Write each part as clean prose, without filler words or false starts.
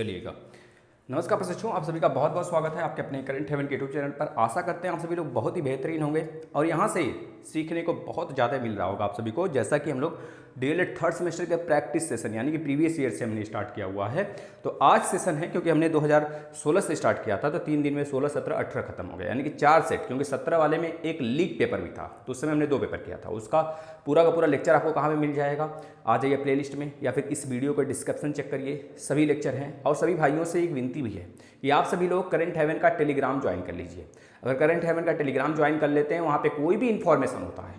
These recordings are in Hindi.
चलिएगा। नमस्कार प्रशिक्षुओं, आप सभी का बहुत बहुत स्वागत है आपके अपने करंट हेवन के यूट्यूब चैनल पर। आशा करते हैं आप सभी लोग बहुत ही बेहतरीन होंगे और यहाँ से सीखने को बहुत ज़्यादा मिल रहा होगा आप सभी को। जैसा कि हम लोग डीएलएड थर्ड सेमेस्टर के प्रैक्टिस सेशन यानी कि प्रीवियस ईयर से हमने स्टार्ट किया हुआ है, तो आज सेशन है क्योंकि हमने 2016 से स्टार्ट किया था, तो 3 दिन में 16, 17, 18 खत्म हो गया, यानी कि 4 सेट। क्योंकि 17 वाले में एक लीग पेपर भी था, तो उस समय हमने 2 पेपर किया था। उसका पूरा का पूरा लेक्चर आपको कहाँ पे मिल जाएगा, आ जाइए प्लेलिस्ट में या फिर इस वीडियो का डिस्क्रिप्शन चेक करिए, सभी लेक्चर हैं। और सभी भाइयों से एक विनती भी है कि आप सभी लोग करंट हेवन का टेलीग्राम ज्वाइन कर लीजिए। अगर करंट हेवन का टेलीग्राम ज्वाइन कर लेते हैं, वहाँ पे कोई भी इंफॉर्मेशन होता है,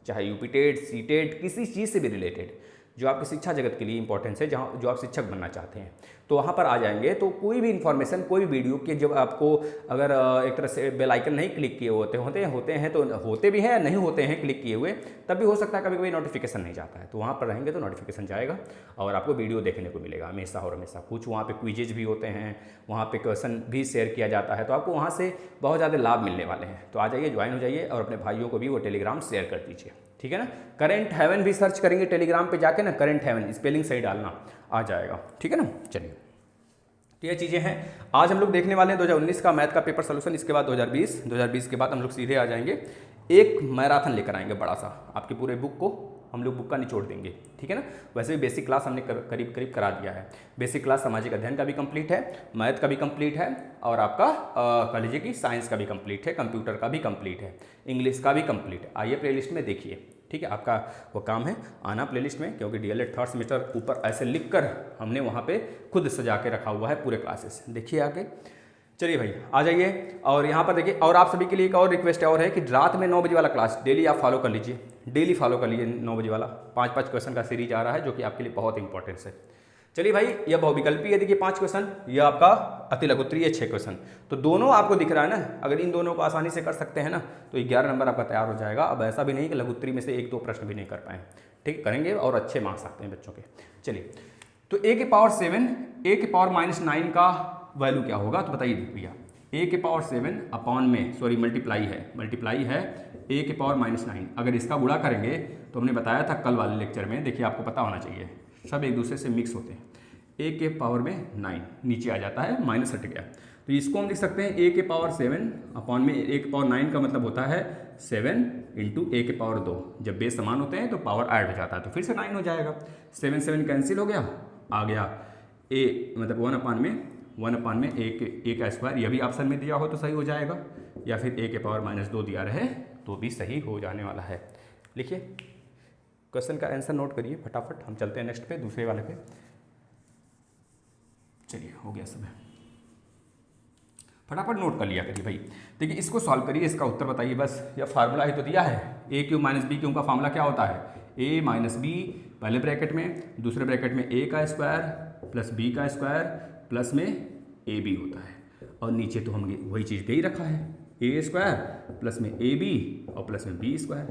चाहे यूपी टेट, सी टेट, किसी चीज़ से भी रिलेटेड जो आपकी शिक्षा जगत के लिए इंपॉर्टेंस है, जहाँ जो आप शिक्षक बनना चाहते हैं, तो वहाँ पर आ जाएंगे। तो कोई भी इन्फॉर्मेशन, कोई भी वीडियो के जब आपको अगर एक तरह से बेल आइकन नहीं क्लिक किए होते हैं तो होते भी हैं, नहीं होते हैं क्लिक किए हुए, तब भी हो सकता है कभी कभी नोटिफिकेशन नहीं जाता है, तो वहाँ पर रहेंगे तो नोटिफिकेशन जाएगा और आपको वीडियो देखने को मिलेगा हमेशा और हमेशा। कुछ वहाँ पे क्विजेज भी होते हैं, वहाँ पे क्वेश्चन भी शेयर किया जाता है, तो आपको वहाँ से बहुत ज़्यादा लाभ मिलने वाले हैं। तो आ जाइए, ज्वाइन हो जाइए और अपने भाइयों को भी वो टेलीग्राम शेयर कर दीजिए, ठीक है ना। करंट हेवन भी सर्च करेंगे टेलीग्राम पे जाके ना, करंट हेवन स्पेलिंग सही डालना, आ जाएगा, ठीक है ना। चलिए, तो ये चीज़ें हैं। आज हम लोग देखने वाले हैं 2019 का मैथ का पेपर सोल्यूशन, इसके बाद 2020 के बाद हम लोग सीधे आ जाएंगे, एक मैराथन लेकर आएंगे बड़ा सा, आपके पूरे बुक को हम लोग बुक का निचोड़ देंगे, ठीक है ना। वैसे भी बेसिक क्लास हमने करीब करीब करा दिया है। बेसिक क्लास सामाजिक अध्ययन का भी कंप्लीट है, मैथ का भी कंप्लीट है, और आपका कह लीजिए कि साइंस का भी कंप्लीट है, कंप्यूटर का भी कंप्लीट है, इंग्लिश का भी कंप्लीट है। आइए प्लेलिस्ट में देखिए, ठीक है। आपका वो काम है आना प्लेलिस्ट में, क्योंकि डीएलएड थर्ड सेमेस्टर ऊपर ऐसे लिख कर हमने वहाँ पे खुद सजा के रखा हुआ है पूरे क्लासेस, देखिए आगे। चलिए भाई, आ जाइए। और यहाँ पर देखिए, और आप सभी के लिए एक और रिक्वेस्ट और है कि रात में 9 बजे वाला क्लास डेली आप फॉलो कर लीजिए, डेली फॉलो कर लीजिए 9 बजे वाला। 5 क्वेश्चन का सीरीज आ रहा है जो कि आपके लिए बहुत इंपॉर्टेंट है। चलिए भाई, यह बहुविकल्पी है, देखिए 5 क्वेश्चन, यह आपका अति लघुत्तरीय है 6 क्वेश्चन, तो दोनों आपको दिख रहा है ना। अगर इन दोनों को आसानी से कर सकते हैं ना, तो 11 नंबर आपका तैयार हो जाएगा। अब ऐसा भी नहीं कि लघुत्तरी में से 1-2 प्रश्न भी नहीं कर पाएँ, ठीक, करेंगे और अच्छे मार्क्स आते हैं बच्चों के। चलिए, तो a की पावर 7, a की पावर -9 का वैल्यू क्या होगा, तो बताइए भैया। a की पावर 7 अपॉन में, सॉरी मल्टीप्लाई है a की पावर -9। अगर इसका गुणा करेंगे तो हमने बताया था कल वाले लेक्चर में, देखिए आपको पता होना चाहिए, सब एक दूसरे से मिक्स होते हैं। a के पावर में 9 नीचे आ जाता है, माइनस हट गया, तो इसको हम लिख सकते हैं a के पावर 7 अपॉन में a के पावर 9 का मतलब होता है 7 इंटू a के पावर 2। जब बेस समान होते हैं तो पावर ऐड हो जाता है, तो फिर से 9 हो जाएगा। 7 कैंसिल हो गया, आ गया a मतलब 1/में a का स्क्वायर, यह भी ऑप्शन में दिया हो तो सही हो जाएगा, या फिर a के पावर -2 दिया रहे तो भी सही हो जाने वाला है। लिखिए क्वेश्चन का आंसर नोट करिए फटाफट, हम चलते हैं नेक्स्ट पे, दूसरे वाले पे। चलिए, हो गया सब, फटाफट नोट कर लिया करिए भाई। देखिए इसको सॉल्व करिए, इसका उत्तर बताइए बस। यह फार्मूला ही तो दिया है, a³ - b³ का फार्मूला क्या होता है, a - b पहले ब्रैकेट में, दूसरे ब्रैकेट में a का स्क्वायर प्लस b का स्क्वायर प्लस में ab होता है, और नीचे तो हमने वही चीज़ दे ही रखा है, a स्क्वायर प्लस में ab और प्लस में b स्क्वायर।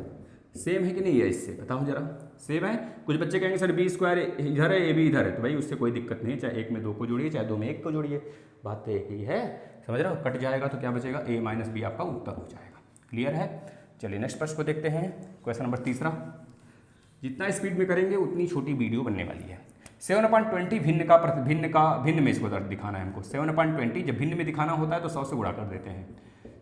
सेम है कि नहीं है, इससे बताओ जरा, सेम है। कुछ बच्चे कहेंगे सर b स्क्वायर इधर है, ab इधर है, तो भाई उससे कोई दिक्कत नहीं है, चाहे 1 में 2 को जोड़िए, चाहे 2 में 1 को जोड़िए, बात तो एक ही है, समझ रहे हो। कट जाएगा तो क्या बचेगा, a - b आपका उत्तर हो जाएगा। क्लियर है। चलिए नेक्स्ट प्रश्न को देखते हैं, क्वेश्चन नंबर 3। जितना स्पीड में करेंगे उतनी छोटी वीडियो बनने वाली है। 7/20 भिन्न में इसको दिखाना है हमको। 7/20 जब भिन्न में दिखाना होता है तो 100 से गुणा कर देते हैं,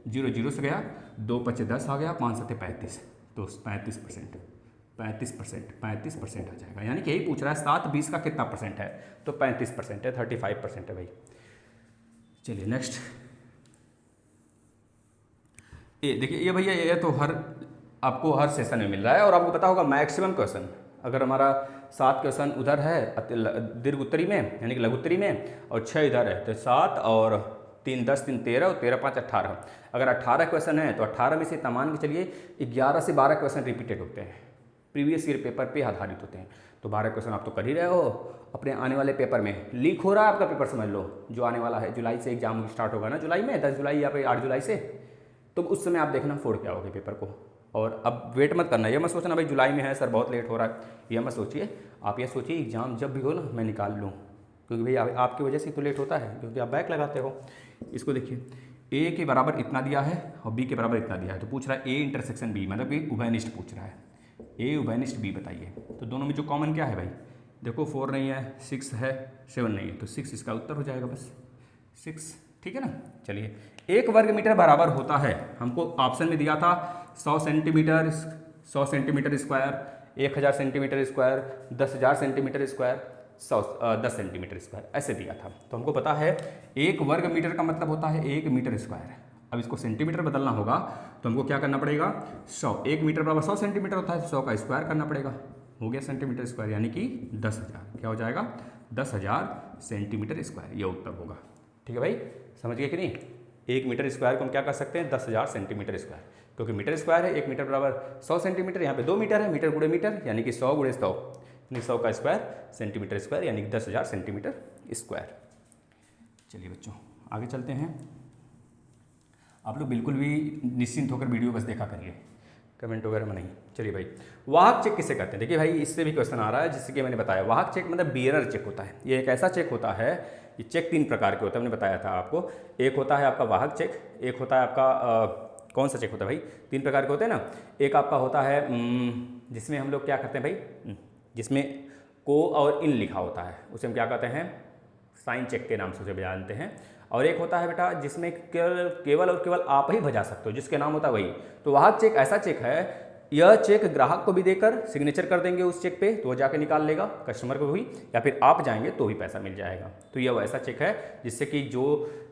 0 0 से गया, 2 × 5 = 10 आ गया, 5 × 7 = 35, तो 35% आ जाएगा। यानी कि यही पूछ रहा है 7/20 का कितना परसेंट है, तो 35% है, 35% है भाई। चलिए नेक्स्ट, ये देखिए, ये भैया ये तो आपको हर सेशन में मिल रहा है, और आपको पता होगा मैक्सिमम क्वेश्चन, अगर हमारा 7 क्वेश्चन उधर है दीर्घ उत्तरी में यानी कि लघुत्तरी में, और 6 इधर है, तो 7 और 3 10 3 13 और 13 5 18। अगर 18 क्वेश्चन है तो 18 में से मान के चलिए 11 से 12 क्वेश्चन रिपीटेड होते हैं, प्रीवियस ईयर पेपर पे आधारित होते हैं, तो 12 क्वेश्चन आप तो कर ही रहे हो अपने आने वाले पेपर में। लीक हो रहा है आपका पेपर, समझ लो, जो आने वाला है, जुलाई से एग्जाम स्टार्ट होगा ना, जुलाई में 10 जुलाई या फिर 8 जुलाई से, तो उस समय आप देखना फोड़ के आओगे पेपर को। और अब वेट मत करना, ये मत सोचना भाई जुलाई में है सर बहुत लेट हो रहा है, ये मत सोचिए। आप ये सोचिए एग्जाम जब भी हो ना मैं निकाल लूँ, क्योंकि भाई आपकी वजह से तो लेट होता है, क्योंकि आप बैक लगाते हो। इसको देखिए, a के बराबर इतना दिया है और b के बराबर इतना दिया है, तो पूछ रहा है a इंटरसेक्शन b, मतलब कि उभयनिष्ठ पूछ रहा है, a उभयनिष्ठ b बताइए। तो दोनों में जो कॉमन क्या है भाई, देखो 4 नहीं है, 6 है, 7 नहीं है, तो 6 इसका उत्तर हो जाएगा बस 6। ठीक है ना। चलिए, 1 वर्ग मीटर बराबर होता है, हमको ऑप्शन में दिया था 100 centimetre, 100 centimetre square, 1000 centimetre square, 10,000 centimetre square, 10 centimetre square, ऐसे दिया था। तो हमको पता है 1 वर्ग मीटर का मतलब होता है 1 मीटर स्क्वायर। अब इसको सेंटीमीटर बदलना होगा तो हमको क्या करना पड़ेगा, 100, 1 मीटर बराबर 100 सेंटीमीटर होता है, तो 100 का स्क्वायर करना पड़ेगा, हो गया सेंटीमीटर स्क्वायर, यानी कि 10,000। क्या हो जाएगा, 10,000 सेंटीमीटर स्क्वायर, ये उत्तर होगा। ठीक है भाई, समझ गए कि नहीं। 1 मीटर स्क्वायर को हम क्या कर सकते हैं, 10,000 सेंटीमीटर स्क्वायर, क्योंकि मीटर स्क्वायर है, 1 मीटर बराबर 100 सेंटीमीटर, यहाँ पे 2 मीटर है, मीटर गुणे मीटर यानी कि 100 गुणे 100, यानी 100 का स्क्वायर सेंटीमीटर स्क्वायर, यानी कि 10,000 सेंटीमीटर स्क्वायर। चलिए बच्चों, आगे चलते हैं। आप लोग बिल्कुल भी निश्चिंत होकर वीडियो बस देखा करिए, कमेंट वगैरह में नहीं। चलिए भाई, वाहक चेक किसे कहते हैं। देखिए भाई, इससे भी क्वेश्चन आ रहा है, जिससे कि मैंने बताया वाहक चेक मतलब बियरर चेक होता है। ये एक ऐसा चेक होता है, ये चेक 3 प्रकार के होते हैं, मैंने बताया था आपको। एक होता है आपका वाहक चेक, एक होता है आपका कौन सा चेक होता है भाई, 3 प्रकार के होते हैं ना। एक आपका होता है जिसमें हम लोग क्या करते हैं भाई, जिसमें को और इन लिखा होता है, उसे हम क्या कहते हैं, साइन चेक के नाम से उसे जानते हैं। और एक होता है बेटा जिसमें केवल और केवल आप ही भजा सकते हो, जिसके नाम होता है वही। तो वाहक चेक ऐसा चेक है, यह चेक ग्राहक को भी देकर सिग्नेचर कर देंगे उस चेक पे, तो वो जाके निकाल लेगा कस्टमर को भी, या फिर आप जाएंगे तो भी पैसा मिल जाएगा। तो यह ऐसा चेक है जिससे कि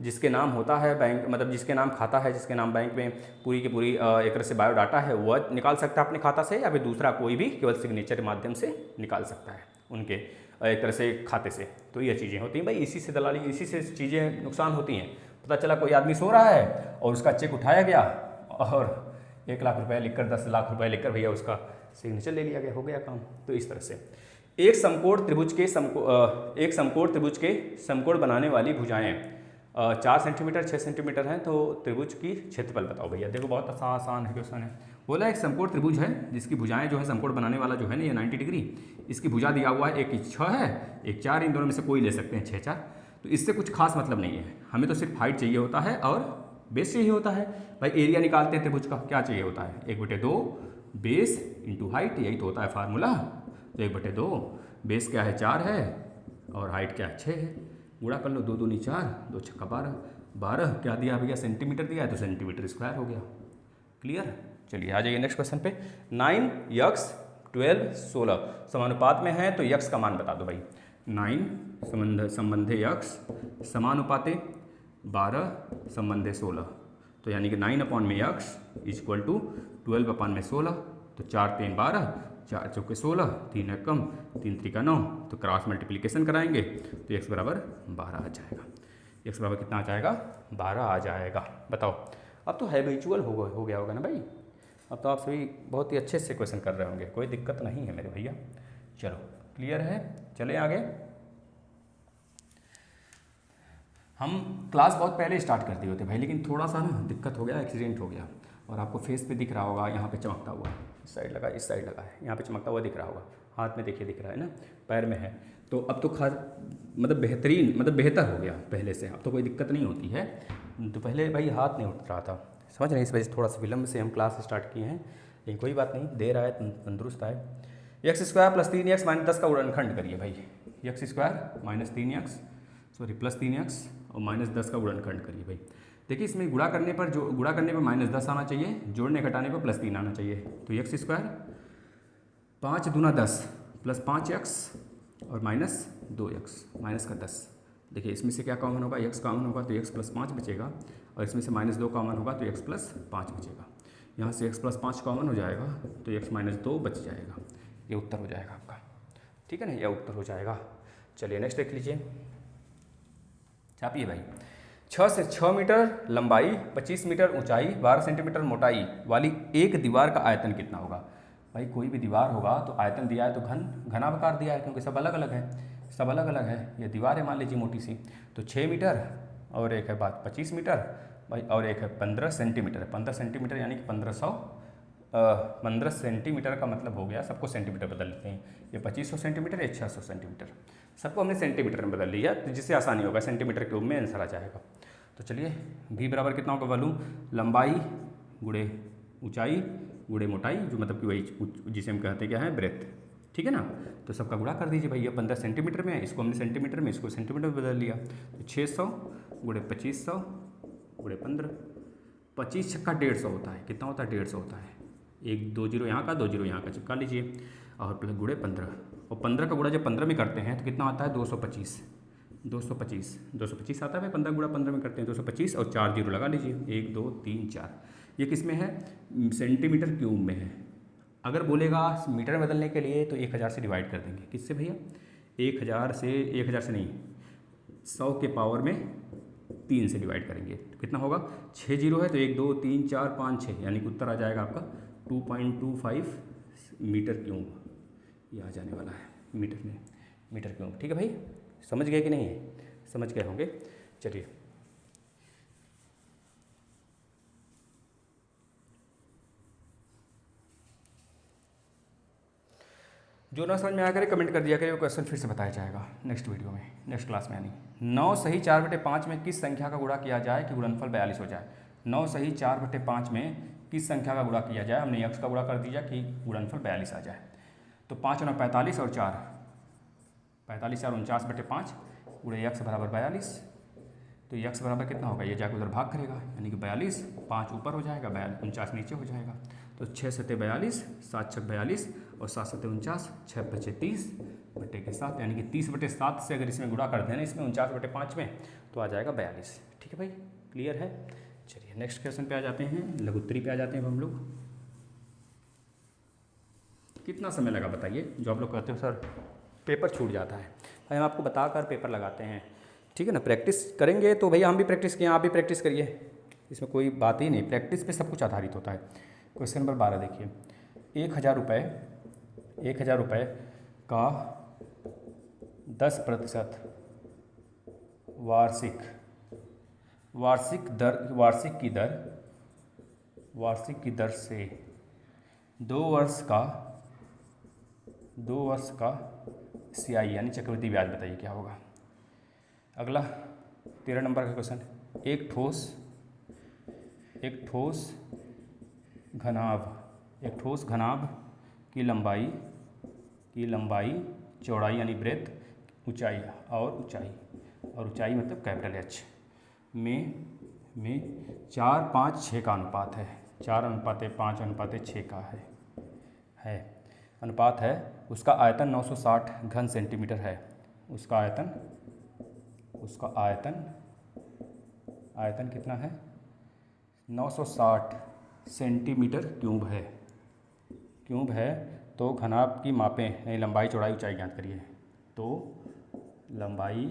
जिसके नाम होता है बैंक, मतलब जिसके नाम खाता है, जिसके नाम बैंक में पूरी की पूरी एक तरह से बायोडाटा है, वह निकाल सकता है अपने खाता से, या फिर दूसरा कोई भी केवल सिग्नेचर के माध्यम से निकाल सकता है उनके एक तरह से खाते से। तो ये चीज़ें होती हैं भाई, इसी से दलाली, इसी से चीज़ें नुकसान होती हैं। पता चला कोई आदमी सो रहा है और उसका चेक उठाया गया और 1 लाख रुपए लिखकर, 10 लाख रुपए लिखकर भैया उसका सिग्नेचर ले लिया गया, हो गया काम। तो इस तरह से एक समकोण त्रिभुज के समकोण बनाने वाली भुजाएं 4 सेंटीमीटर 6 सेंटीमीटर हैं, तो त्रिभुज की क्षेत्रफल बताओ भैया। देखो बहुत आसान है क्वेश्चन है। बोला एक समकोण त्रिभुज है जिसकी भुजाएं जो है, समकोण बनाने वाला जो है ना, ये 90 डिग्री, इसकी भुजा दिया हुआ है, एक 6 है, एक 4, इन दोनों में से कोई ले सकते हैं, 6 4। तो इससे कुछ खास मतलब नहीं है, हमें तो सिर्फ हाइट चाहिए होता है और बेस चाहिए होता है। भाई एरिया निकालते हैं त्रिभुज का, क्या चाहिए होता है, 1/2 बेस इंटू हाइट, यही तो होता है फार्मूला। तो 1/2 बेस क्या है, 4 है, और हाइट क्या है, 6 है, गुणा कर लो, 2 दूनी 4, 2 छक्का 12, 12 क्या दिया भैया, सेंटीमीटर दिया है, तो सेंटीमीटर स्क्वायर हो गया। क्लियर। चलिए आ जाइए नेक्स्ट क्वेश्चन पे। 9 यक्स 12 16 समानुपात में है, तो यक्स का मान बता दो भाई। 9 संबंधे यक्स समानुपाते 12 संबंधे 16, तो यानी कि 9 में यक्स इक्वल टू 12 में 16, तो 4 3 12, 4 चौके 16, 3 है कम, 3 3 9, तो क्रॉस मल्टीप्लिकेशन कराएंगे तो x बराबर 12 आ जाएगा। x बराबर कितना आ जाएगा, 12 आ जाएगा। बताओ, अब तो हैबिचुअल हो गया होगा ना भाई, अब तो आप सभी बहुत ही अच्छे से क्वेश्चन कर रहे होंगे, कोई दिक्कत नहीं है मेरे भैया। चलो क्लियर है, चले आगे। हम क्लास बहुत पहले स्टार्ट कर दिए होते भाई, लेकिन थोड़ा सा ना दिक्कत हो गया, एक्सीडेंट हो गया, और आपको फेस पे दिख रहा होगा, यहाँ पे चमकता हुआ, इस साइड लगा, इस साइड लगा है, यहाँ पे चमकता हुआ दिख रहा होगा, हाथ में देखिए दिख रहा है ना, पैर में है। तो अब तो मतलब बेहतरीन, मतलब बेहतर हो गया पहले से, अब तो कोई दिक्कत नहीं होती है। तो पहले भाई हाथ नहीं उठ रहा था, समझ रहे, इस वजह से थोड़ा सा विलम्ब से हम क्लास स्टार्ट किए हैं, लेकिन कोई बात नहीं, देर आए तंदुरुस्त आए। x square plus 3x minus 10 का गुणनखंड करिए भाई। x square minus 3x sorry plus 3x और माइनस 10 का गुणनखंड करिए भाई। देखिए इसमें गुणा करने पर माइनस 10 आना चाहिए, जोड़ने घटाने पर प्लस 3 आना चाहिए। तो x स्क्वायर 5 दूना 10 प्लस 5x और माइनस 2x माइनस का 10। देखिए इसमें से क्या कॉमन होगा, x कॉमन होगा तो x प्लस 5 बचेगा, और इसमें से माइनस 2 कॉमन होगा तो x प्लस 5 बचेगा। यहाँ से x प्लस 5 कॉमन हो जाएगा तो x माइनस 2 बच जाएगा, ये उत्तर हो जाएगा आपका। ठीक है ना, यह उत्तर हो जाएगा। चलिए नेक्स्ट देख लीजिए, छापिए भाई। 6 से 6 मीटर लंबाई, 25 मीटर ऊंचाई, 12 सेंटीमीटर मोटाई वाली एक दीवार का आयतन कितना होगा। भाई कोई भी दीवार होगा तो आयतन दिया है तो घनाकार दिया है, क्योंकि सब अलग अलग है, सब अलग अलग है। ये दीवार है मान लीजिए मोटी सी, तो 6 मीटर और एक है बात 25 मीटर भाई, और एक है 15 सेंटीमीटर। 15 सेंटीमीटर यानी कि 15 सेंटीमीटर का मतलब हो गया, सबको सेंटीमीटर बदल लेते हैं, ये 2500 सेंटीमीटर, ये 600 सेंटीमीटर, सबको हमने सेंटीमीटर में बदल लिया, तो जिससे आसानी होगा, सेंटीमीटर क्यूब में आंसर आ जाएगा। तो चलिए v बराबर कितना होगा, वॉल्यूम लंबाई गुणे ऊंचाई गुणे मोटाई, जो मतलब कि वही जिसे हम कहते क्या है ब्रेथ। ठीक है ना। तो सबका गुणा कर दीजिए भैया, 15 सेंटीमीटर में है, इसको हमने सेंटीमीटर में, इसको सेंटीमीटर में बदल लिया। तो 600 गुणे 2500 गुणे 15, 25 छक्का 150 होता है। कितना होता है? 150 होता है। 1 2 जीरो यहाँ का, 2 जीरो यहाँ का चिपका लीजिए, और प्लस गुणे 15, और 15 का गुणा जब 15 में करते हैं तो कितना आता है? 225 225 आता है भाई, 15 गुणा 15 में करते हैं 225, और 4 जीरो लगा लीजिए, 1 2 3 4। ये किस में है? सेंटीमीटर क्यूब में है। अगर बोलेगा मीटर में बदलने के लिए तो 1000 से डिवाइड कर देंगे। किससे भैया? 1000 से नहीं, 100 के पावर में 3 से डिवाइड करेंगे तो कितना होगा? 6 जीरो है तो 1 2 3 4 5 6, यानी कि उत्तर आ जाएगा आपका 2.25 मीटर क्यूब। ये आ जाने वाला है मीटर में, मीटर क्यूब। ठीक है भाई, समझ गए कि नहीं? समझ गए होंगे। चलिए, जो ना समझ में आया करे कमेंट कर दिया करिए, वो क्वेश्चन फिर से बताया जाएगा नेक्स्ट वीडियो में, नेक्स्ट क्लास में। यानी 9 सही 4/5 में किस संख्या का गुणा किया जाए कि गुणनफल 42 हो जाए? 9 सही 4/5 में किस संख्या का गुणा किया जाए? हमने x का गुणा कर दिया कि गुणनफल 42 आ जाए। तो 5 9 45 और 4 45 4 49/5 गुणे x बराबर 42। तो x बराबर कितना होगा? ये जाकर उधर भाग करेगा, यानी कि 42, 5 ऊपर हो जाएगा, 49 नीचे हो जाएगा। तो 6 सत्ते 42, 7 छक 42 और 7 सत्ते 49, 6 बचे 30 बटे के 7, यानी कि 30/7 से अगर इसमें गुणा कर देना इसमें 49/5 में, तो आ जाएगा 42। ठीक है भाई, क्लियर है। चलिए नेक्स्ट क्वेश्चन पे आ जाते हैं, लघुत्तरी पे आ जाते हैं हम लोग। कितना समय लगा बताइए? जो आप लोग कहते हो सर पेपर छूट जाता है, भाई हम आपको बताकर पेपर लगाते हैं। ठीक है ना, प्रैक्टिस करेंगे तो भैया हम भी प्रैक्टिस किए, आप भी प्रैक्टिस करिए, इसमें कोई बात ही नहीं, प्रैक्टिस पे सब कुछ आधारित होता है। क्वेश्चन नंबर 12 देखिए, 1000 रुपये का 10% वार्षिक की दर से 2 वर्ष का CI यानी चक्रवृद्धि ब्याज बताइए क्या होगा। अगला 13 नंबर का क्वेश्चन, एक ठोस घनाभ की लंबाई चौड़ाई यानी ब्रेथ, ऊंचाई मतलब कैपिटल H में 4:5:6 का अनुपात है। 4:5:6 का है अनुपात है। उसका आयतन 960 घन सेंटीमीटर है। उसका आयतन कितना है? 960 सेंटीमीटर क्यूब है। तो घनाभ की मापें यानी लंबाई चौड़ाई ऊंचाई ज्ञात करिए। तो लंबाई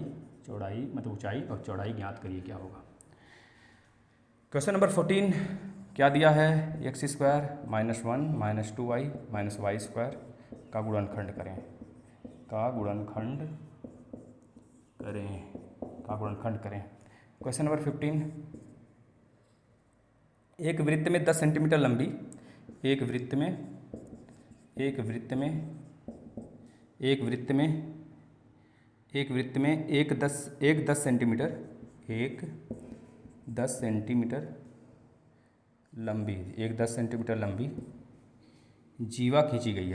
चौड़ाई मतलब ऊंचाई और चौड़ाई ज्ञात करिए क्या होगा। क्वेश्चन नंबर 14 क्या दिया है? x² - 1 - 2y - y² का गुणनखंड करें। क्वेश्चन नंबर 15, एक वृत्त में 10 सेंटीमीटर लंबी एक वृत्त में एक 10 सेंटीमीटर लंबी जीवा खींची गई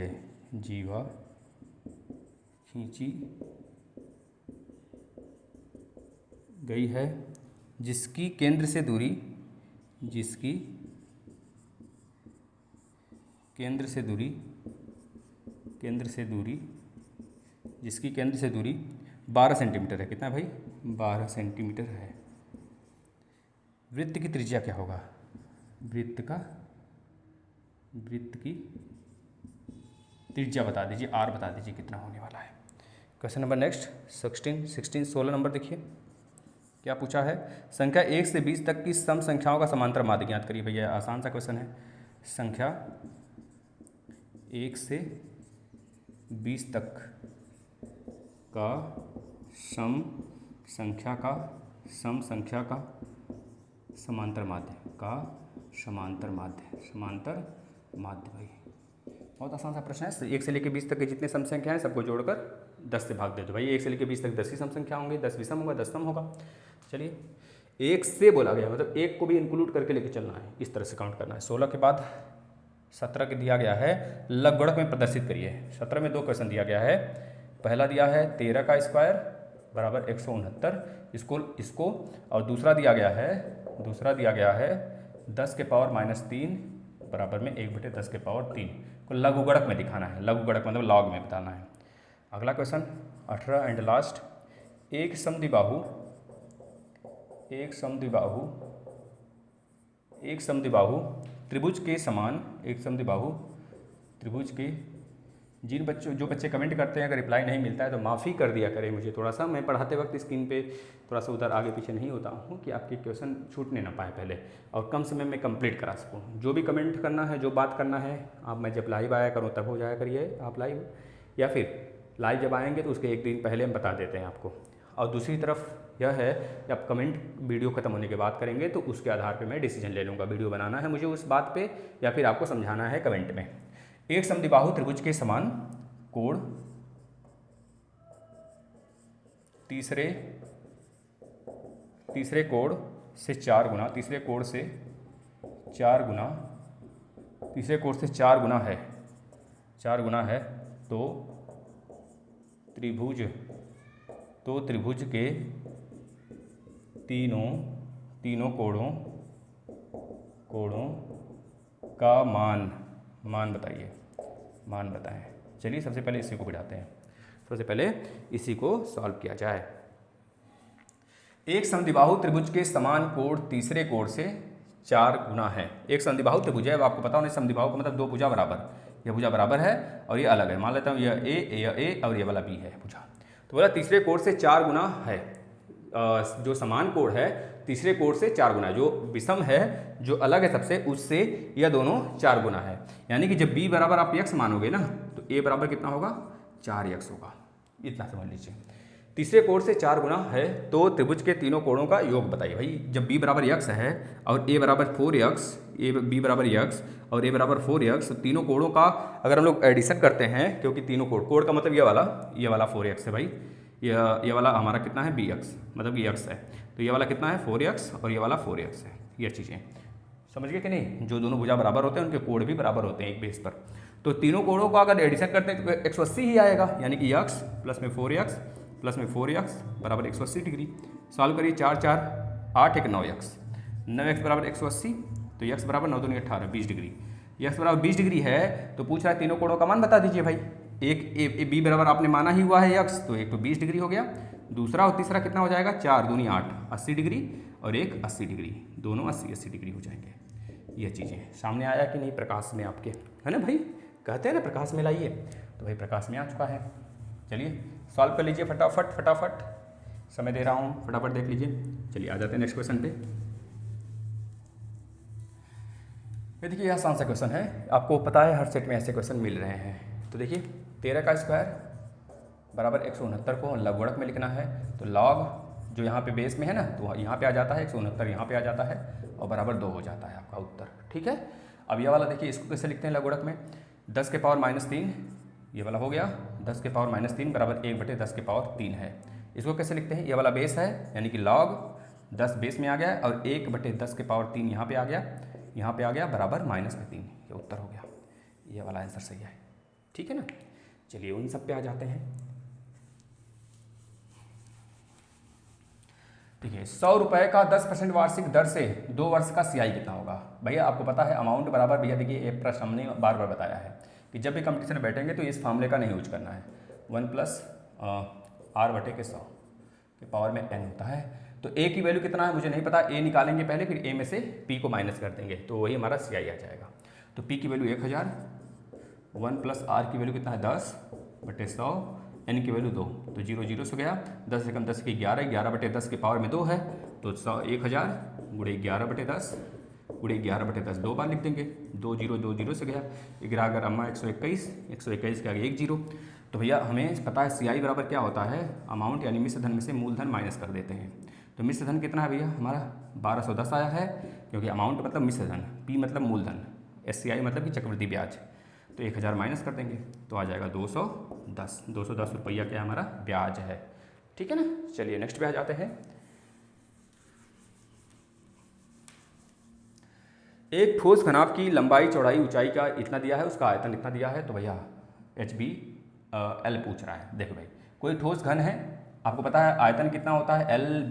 है जिसकी केंद्र से दूरी 12 सेंटीमीटर है। कितना भाई? 12 सेंटीमीटर है। वृत्त की त्रिज्या क्या होगा? वृत्त की त्रिज्या बता दीजिए, R बता दीजिए कितना होने वाला है। क्वेश्चन नंबर नेक्स्ट 16 नंबर देखिए क्या पूछा है। संख्या 1 से 20 तक की सम संख्याओं का समांतर माध्य ज्ञात करिए। भैया आसान सा क्वेश्चन है। संख्या 1 से 20 तक का सम संख्या का समांतर माध्य भाई बहुत आसान सा प्रश्न है। 1 से लेकर 20 तक के जितने सम संख्या हैं सबको जोड़कर 10 से भाग दे दो भाई। 1 से लेकर 20 तक 10 ही सम संख्या होंगी, 10 विषम होगा, 10 सम होगा। चलिए 1 से बोला गया मतलब 1 को भी इंक्लूड करके लेके चलना है, इस तरह से काउंट करना है। 16 के बाद 17 के दिया गया है, लघुगणक में प्रदर्शित करिए। 17 में 2 क्वेश्चन दिया गया है। पहला दिया है 13 का स्क्वायर बराबर 169, इसको और दूसरा दिया गया है 10 के पावर -3 बराबर में 1/10 के पावर 3 को लघुगणक में दिखाना है। लघुगणक मतलब लॉग में बताना है। अगला क्वेश्चन 18 एंड लास्ट, एक समद्विबाहु त्रिभुज के समान, त्रिभुज के जो बच्चे कमेंट करते हैं अगर रिप्लाई नहीं मिलता है तो माफ़ी कर दिया करें मुझे थोड़ा सा, मैं पढ़ाते वक्त स्क्रीन पे थोड़ा सा उधर आगे पीछे नहीं होता हूँ कि आपके क्वेश्चन छूटने ना पाए पहले और कम समय में कंप्लीट करा सकूँ। जो भी कमेंट करना है, जो बात करना है, आप मैं जब लाइव आया करूँ तब हो जाया करिए आप लाइव, या फिर लाइव जब आएंगे तो उसके एक दिन पहले हम बता देते हैं आपको। और दूसरी तरफ यह है कि आप कमेंट वीडियो ख़त्म होने के बाद करेंगे तो उसके आधार पे मैं डिसीजन ले लूँगा, वीडियो बनाना है मुझे उस बात पे या फिर आपको समझाना है कमेंट में। एक समद्विबाहु त्रिभुज के समान कोण तीसरे कोण से 4 गुना, तीसरे कोण से 4 गुना है तो त्रिभुज के तीनों कोणों का मान बताएं। चलिए सबसे पहले इसी को बिठाते हैं, सबसे पहले इसी को सॉल्व किया जाए। एक समद्विबाहु त्रिभुज के समान कोण तीसरे कोण से 4 गुना है। एक समद्विबाहु त्रिभुज है, अब आपको पता होना समद्विबाहु का मतलब 2 भुजा बराबर, यह भुजा बराबर है और ये अलग है। मान लेता हूँ यह ए और ये वाला बी है भुजा, तो बोला तीसरे कोण से 4 गुना है। जो समान कोण है तीसरे कोण से 4 गुना, जो विषम है जो अलग है सबसे उससे यह दोनों 4 गुना है। यानी कि जब b बराबर आप x मानोगे ना तो a बराबर कितना होगा 4x होगा, इतना समझ लीजिए। तीसरे कोण से 4 गुना है तो त्रिभुज के तीनों कोणों का योग बताइए। भाई जब b बराबर x है और a बराबर 4x, b बराबर x और a बराबर 4x, तो तीनों कोणों का अगर हम लोग एडिशन करते हैं, क्योंकि तीनों कोण का मतलब ये वाला 4x है भाई, ये वाला हमारा कितना है bx, मतलब ये x है, तो ये वाला कितना है 4x और ये वाला 4x है। ये चीज़ें समझ गए कि नहीं, जो दोनों भुजा बराबर होते हैं उनके कोण भी बराबर होते हैं एक बेस पर। तो तीनों कोणों का अगर एडिशन करते हैं तो 180 ही आएगा, यानी कि x प्लस में 4x बराबर 180 डिग्री। सॉल्व करिए, 4 4 8 1 9x, 9x बराबर 180, तो x बराबर 9 दूनी 18 20 डिग्री। x बराबर 20 डिग्री है तो पूछ रहा है तीनों कोणों का मान बता दीजिए भाई। एक b बराबर आपने माना ही हुआ है x, तो एक तो 20 डिग्री हो गया, दूसरा और तीसरा कितना हो जाएगा 4 दूनी 8 80 डिग्री और एक 80 डिग्री, दोनों 80 डिग्री हो जाएंगे। ये चीज़ें सामने आया कि नहीं प्रकाश में आपके, है ना भाई, कहते हैं ना प्रकाश में लाइए, तो भाई प्रकाश में आ चुका है। चलिए सॉल्व कर लीजिए फटाफट, समय दे रहा हूँ, फटाफट देख लीजिए। चलिए आ जाते हैं नेक्स्ट क्वेश्चन पे। ये देखिए आसान सा क्वेश्चन है, आपको पता है हर सेट में ऐसे क्वेश्चन मिल रहे हैं। तो देखिए 13 का स्क्वायर बराबर 169 को लघुगणक में लिखना है, तो लॉग जो यहाँ पे बेस में है ना तो यहाँ पे आ जाता है 169, यहाँ पे आ जाता है और बराबर 2 हो जाता है आपका उत्तर। ठीक है, अब ये वाला देखिए इसको कैसे लिखते हैं लघुगणक में, 10 के पावर -3 ये वाला हो गया, 10 के पावर -3 बराबर 1/10 के पावर 3 है। इसको कैसे लिखते हैं, ये वाला बेस है यानी कि लॉग 10 बेस में आ गया और 1/10 के पावर 3 यहाँ पे आ गया बराबर -3, ये उत्तर हो गया, ये वाला आंसर सही है। ठीक है ना, चलिए उन सब पे आ जाते हैं। ठीक है, 100 रुपये का 10% वार्षिक दर से 2 वर्ष का CI कितना होगा। भैया आपको पता है अमाउंट बराबर, भैया देखिए ये प्रश्न हमने बार बार बताया है कि जब भी कंपटीशन में बैठेंगे तो इस फार्मूले का नहीं यूज करना है, 1 + r/100 के पावर में n होता है। तो a की वैल्यू कितना है मुझे नहीं पता, a निकालेंगे पहले, फिर a में से p को माइनस कर देंगे तो वही हमारा CI आ जाएगा। तो p की वैल्यू 1000, 1 + r की वैल्यू कितना है 10/100, n की वैल्यू 2, तो 0 0 से गया, 10 से कम 10 की 11, 11/10 के पावर में 2 है, तो 1000 गुणे 11/10 गुणे 11/10 2 बार लिख देंगे, 2 0 2 0 से गया, 11 अगर अम्मा 121 के आगे 1 0। तो भैया हमें पता है CI बराबर क्या होता है, अमाउंट यानी मिश्र धन में से मूलधन माइनस कर देते हैं। तो मिश्र धन कितना है भैया हमारा 1210 आया है, क्योंकि अमाउंट मतलब मिश्र धन, P मतलब मूलधन, SCI मतलब कि चक्रवृद्धि ब्याज, तो 1000 माइनस कर देंगे तो आ जाएगा 210 रुपया क्या हमारा ब्याज है। ठीक है ना, चलिए नेक्स्ट पे आ जाते हैं। एक ठोस घनाभ की लंबाई चौड़ाई ऊंचाई का इतना दिया है, उसका आयतन इतना दिया है, तो भैया एच बी एल पूछ रहा है। देखो भाई कोई ठोस घन है, आपको पता है आयतन कितना होता है, एल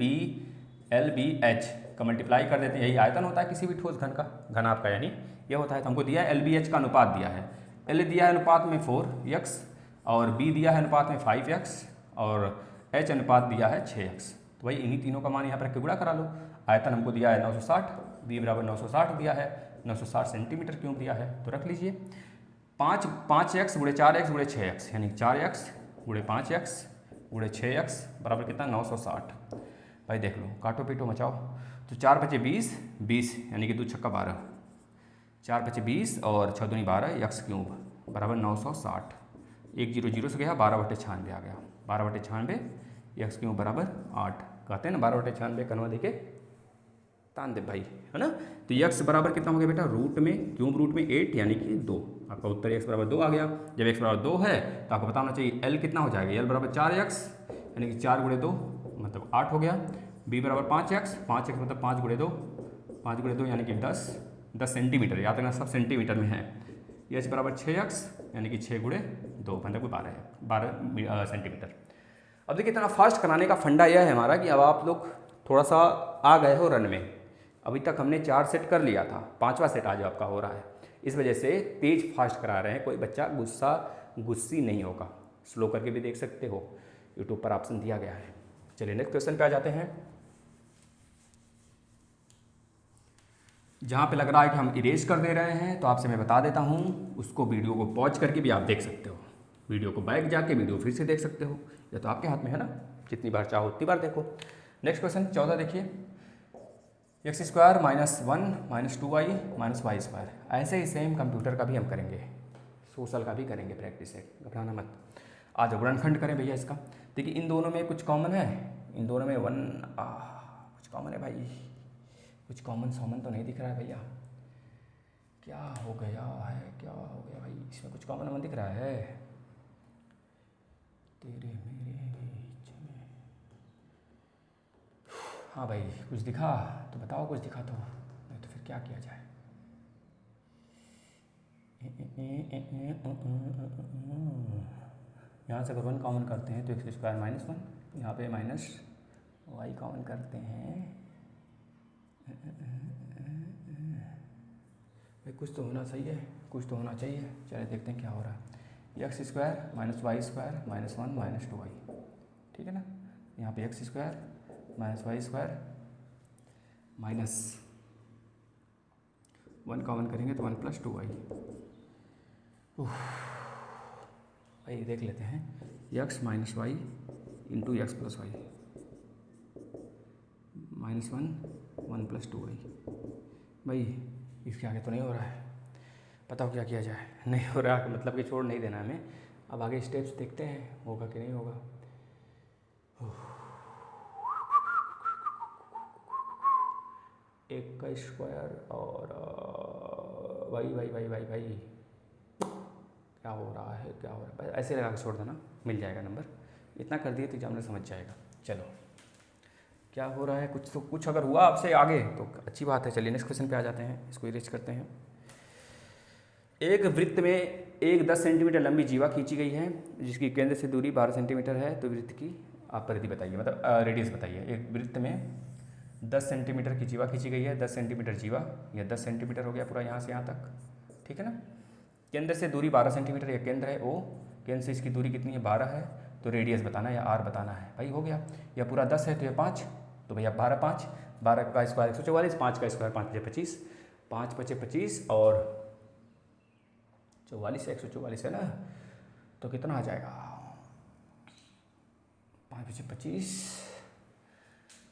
बी एच का मल्टीप्लाई कर देते हैं, यही आयतन होता है किसी भी ठोस घन का, घनाभ का यानी ये होता है। तो हमको दिया है एल बी एच का अनुपात दिया है, एल दिया है अनुपात में 4x और बी दिया है अनुपात में 5x और एच अनुपात दिया है 6x। तो भाई इन्हीं तीनों का मान यहाँ पर गुणा करा लो। आयतन हमको दिया है 960, बी बराबर 960 दिया है, 960 सेंटीमीटर क्यूब दिया है, तो रख लीजिए 5x गुणे 4x गुणे 6x यानी 4x गुणे 5x गुणे 6x बराबर कितना 960। भाई देख लो काटो पीटो मचाओ, तो 4 बचे 20, 20 यानी कि 2 छक्का 12, 4 बचे 20 और 6 दूनी 12 x क्यूब बराबर 960। 1 0 0 से गया 12/96 आ गया, 12/96 x क्यूब बराबर 8। कहते हैं ना 12/96 कनवा देके तान दे भाई, है ना। तो x बराबर कितना हो गया बेटा, रूट में क्यूब रूट में 8 यानी कि 2। आपका उत्तर x बराबर 2 आ गया। जब x बराबर 2 है तो आपको पता होना चाहिए l कितना हो जाएगा, l बराबर 4x यानी कि 4 गुणे 2 मतलब 8 हो गया। b बराबर 5x, 5x मतलब 5 गुणे 2, 5 गुणे 2 यानी कि 10 सेंटीमीटर, याद रखना सब सेंटीमीटर में है। h बराबर 6x यानी कि 6 गुणे 2 मतलब 12 है, 12 सेंटीमीटर। अब देखिए इतना फास्ट कराने का फंडा यह है हमारा कि अब आप लोग थोड़ा सा आ गए हो रन में। अभी तक हमने 4 सेट कर लिया था, 5वां सेट आज आपका हो रहा है, इस वजह से तेज फास्ट करा रहे हैं। कोई बच्चा गुस्सी नहीं होगा, स्लो करके भी देख सकते हो, यूट्यूब पर ऑप्शन दिया गया है। चलिए नेक्स्ट क्वेश्चन पे आ जाते हैं, जहाँ पे लग रहा है कि हम इरेज कर दे रहे हैं, तो आपसे मैं बता देता हूँ उसको वीडियो को पॉज करके भी आप देख सकते हो, वीडियो को बैक जाके वीडियो फिर से देख सकते हो, या तो आपके हाथ में है ना, जितनी बार चाहो उतनी बार देखो। नेक्स्ट क्वेश्चन 14 देखिए, x square -1 -2y -y square. ऐसे ही सेम कंप्यूटर का भी हम करेंगे, सोशल का भी करेंगे प्रैक्टिस है, घबराना मत। आज गुणनखंड करें भैया इसका। देखिए इन दोनों में कुछ कॉमन है, इन दोनों में कुछ कॉमन है भाई, कुछ कॉमन सॉमन तो नहीं दिख रहा है भैया, क्या हो गया है, क्या हो गया भाई, इसमें कुछ कॉमन मन दिख रहा है तेरे मेरे बीच में। हाँ भाई कुछ दिखा तो बताओ, कुछ दिखा तो, नहीं तो फिर क्या किया जाए। यहाँ से अगर 1 कॉमन करते हैं तो x स्क्वायर -1, यहाँ पे -y कॉमन करते हैं, भाई कुछ तो होना चाहिए, कुछ तो होना चाहिए। चलिए देखते हैं क्या हो रहा है। x square -y square -1 -2y, ठीक है ना। यहाँ पे x square -y square -1 common करेंगे तो 1 + 2y। भाई देख लेते हैं, x - y × x + y -1 + 2y। भाई इसके आगे तो नहीं हो रहा है, बताओ क्या किया जाए। नहीं हो रहा मतलब कि छोड़ नहीं देना हमें, अब आगे स्टेप्स देखते हैं होगा कि नहीं होगा। एक का स्क्वायर और भाई क्या हो रहा है, क्या हो रहा है, ऐसे लगा के छोड़ देना, मिल जाएगा नंबर, इतना कर दिए तो एग्जामिनर समझ जाएगा। चलो क्या हो रहा है, कुछ तो कुछ अगर हुआ आपसे आगे तो अच्छी बात है। चलिए नेक्स्ट क्वेश्चन पे आ जाते हैं, इसको इरेज करते हैं। एक वृत्त में एक 10 सेंटीमीटर लंबी जीवा खींची गई है, जिसकी केंद्र से दूरी 12 सेंटीमीटर है, तो वृत्त की आप परिधि बताइए, मतलब रेडियस बताइए। एक वृत्त में 10 सेंटीमीटर की जीवा खींची गई है, 10 सेंटीमीटर जीवा, यह 10 सेंटीमीटर हो गया पूरा यहाँ से यहाँ तक, ठीक है ना। केंद्र से दूरी 12 सेंटीमीटर, यह केंद्र है O, केंद्र से इसकी दूरी कितनी है 12 है, तो रेडियस बताना है या R बताना है। भाई हो गया, यह पूरा 10 है तो यह 5, तो भैया 12 5, 12 का स्क्वायर 144, 5 का स्क्वायर 5 × 25, 5 × 25 और 44 144 है ना, तो कितना आ जाएगा 5 × 25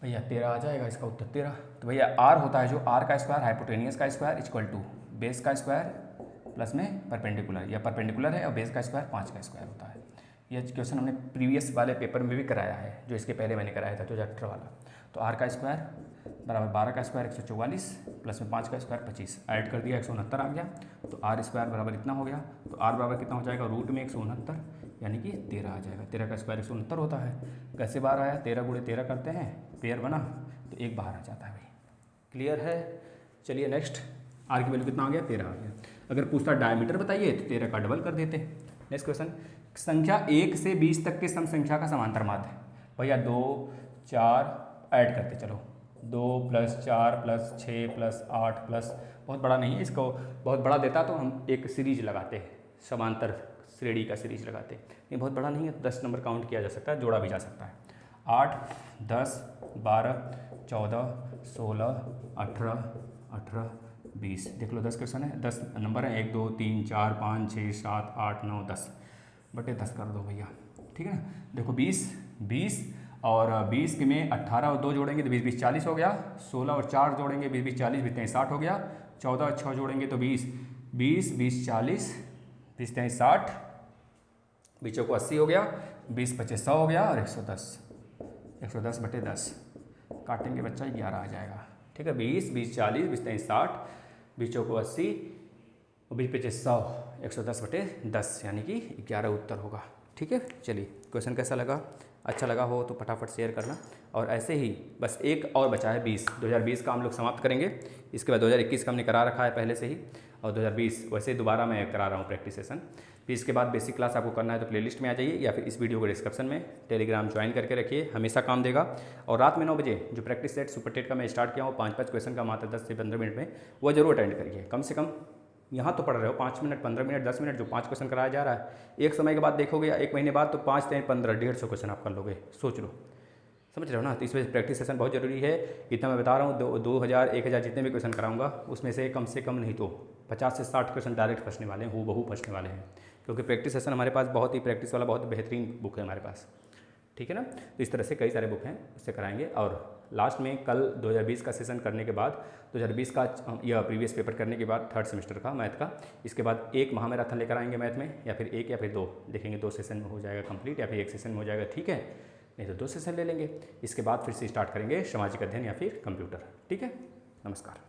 भैया 13 आ जाएगा, इसका उत्तर 13। तो भैया R होता है जो R का स्क्वायर हाइपोटेनियस का स्क्वायर इक्वल टू बेस का स्क्वायर प्लस में परपेंडिकुलर, या परपेंडिकुलर है और बेस का स्क्वायर 5 का स्क्वायर होता है। यह क्वेश्चन हमने प्रीवियस वाले पेपर में भी कराया है, जो इसके पहले मैंने कराया था 2018 वाला। तो R का स्क्वायर बराबर 12 का स्क्वायर 144 प्लस में 5 का स्क्वायर 25, ऐड कर दिया 169 आ गया, तो R स्क्वायर बराबर इतना हो गया। तो R बराबर कितना हो जाएगा, रूट में 169 यानी कि 13 आ जाएगा। 13 का स्क्वायर 169 होता है, कैसे बाहर आया, 13 × 13 करते हैं, पेयर बना तो एक बाहर आ जाता है भाई। क्लियर है। चलिए नेक्स्ट आर की वैल्यू कितना आ गया 13 आ गया। अगर पूछता डायमीटर बताइए तो 13 का डबल कर देते। नेक्स्ट क्वेश्चन, संख्या 1 से 20 तक के सम संख्या का समांतर माध्य। भैया 2 4 ऐड करते चलो, 2 + 4 + 6 + 8 प्लस, बहुत बड़ा नहीं है, इसको बहुत बड़ा देता तो हम एक सीरीज लगाते हैं, समांतर श्रेणी का सीरीज लगाते। ये बहुत बड़ा नहीं है, 10 नंबर काउंट किया जा सकता है, जोड़ा भी जा सकता है। 8 10 12 14 16 18 18 20, देख लो 10 क्वेश्चन है, 10 नंबर है, 1 2 3 4 5 6 7 8 9 10 बटे 10 कर दो भैया, ठीक है ना। देखो 20 और 20 में 18 और 2 जोड़ेंगे तो 20 20 40 हो गया, 16 और 4 जोड़ेंगे 20 20 40 20 60 हो गया, 14 और 6 जोड़ेंगे तो 20 20 40 20 60, बीचों को 80 हो गया, 20 25 100 हो गया और 110 बटे 10 काटेंगे बच्चा 11 आ जाएगा, ठीक है। 20 20 40 20 60, बीचों को 80 और 20 25 100, 110 बटे 10 यानी कि 11 उत्तर होगा, ठीक है। चलिए क्वेश्चन कैसा लगा, अच्छा लगा हो तो फटाफट शेयर करना। और ऐसे ही बस एक और बचा है 20 का हम लोग समाप्त करेंगे, इसके बाद 2021 का हमने करा रखा है पहले से ही, और 2020 वैसे दोबारा मैं करा रहा हूँ प्रैक्टिस सेशन। फिर इसके बाद बेसिक क्लास आपको करना है तो प्लेलिस्ट में आ जाइए, या फिर इस वीडियो को डिस्क्रिप्शन में टेलीग्राम ज्वाइन करके रखिए, हमेशा काम देगा। और रात में 9 बजे जो प्रैक्टिस सेट सुपर टेट का मैं स्टार्ट किया हूँ 5-5 क्वेश्चन का मात्र 10 से 15 मिनट में, वो जरूर अटेंड करिए। कम से कम यहाँ तो पढ़ रहे हो 5 मिनट 15 मिनट 10 मिनट जो 5 क्वेश्चन कराया जा रहा है, एक समय के बाद देखोगे या 1 महीने बाद तो 5 3 15 150 क्वेश्चन आप कर लोगे, सोच लो, समझ रहे हो ना। तो इस वजह से प्रैक्टिस सेशन बहुत जरूरी है। इतना मैं बता रहा हूँ, 2000 1000 जितने भी क्वेश्चन कराऊंगा उसमें से कम नहीं तो 50 से 60 क्वेश्चन डायरेक्ट फंसने वाले हैं, हूबहू फंसने वाले हैं, क्योंकि प्रैक्टिस सेशन हमारे पास बहुत ही प्रैक्टिस वाला बहुत बेहतरीन बुक है हमारे पास, ठीक है ना। तो इस तरह से कई सारे बुक हैं, उससे कराएंगे। और लास्ट में कल 2020 का सेशन करने के बाद 2020 का यह प्रीवियस पेपर करने के बाद 3rd सेमेस्टर का मैथ का, इसके बाद एक महामैराथन लेकर आएंगे मैथ में, या फिर 1 या फिर 2 देखेंगे, 2 सेशन में हो जाएगा कंप्लीट या फिर 1 सेशन में हो जाएगा, ठीक है, नहीं तो 2 सेशन ले लेंगे। इसके बाद फिर से स्टार्ट करेंगे सामाजिक अध्ययन या फिर कंप्यूटर, ठीक है। नमस्कार।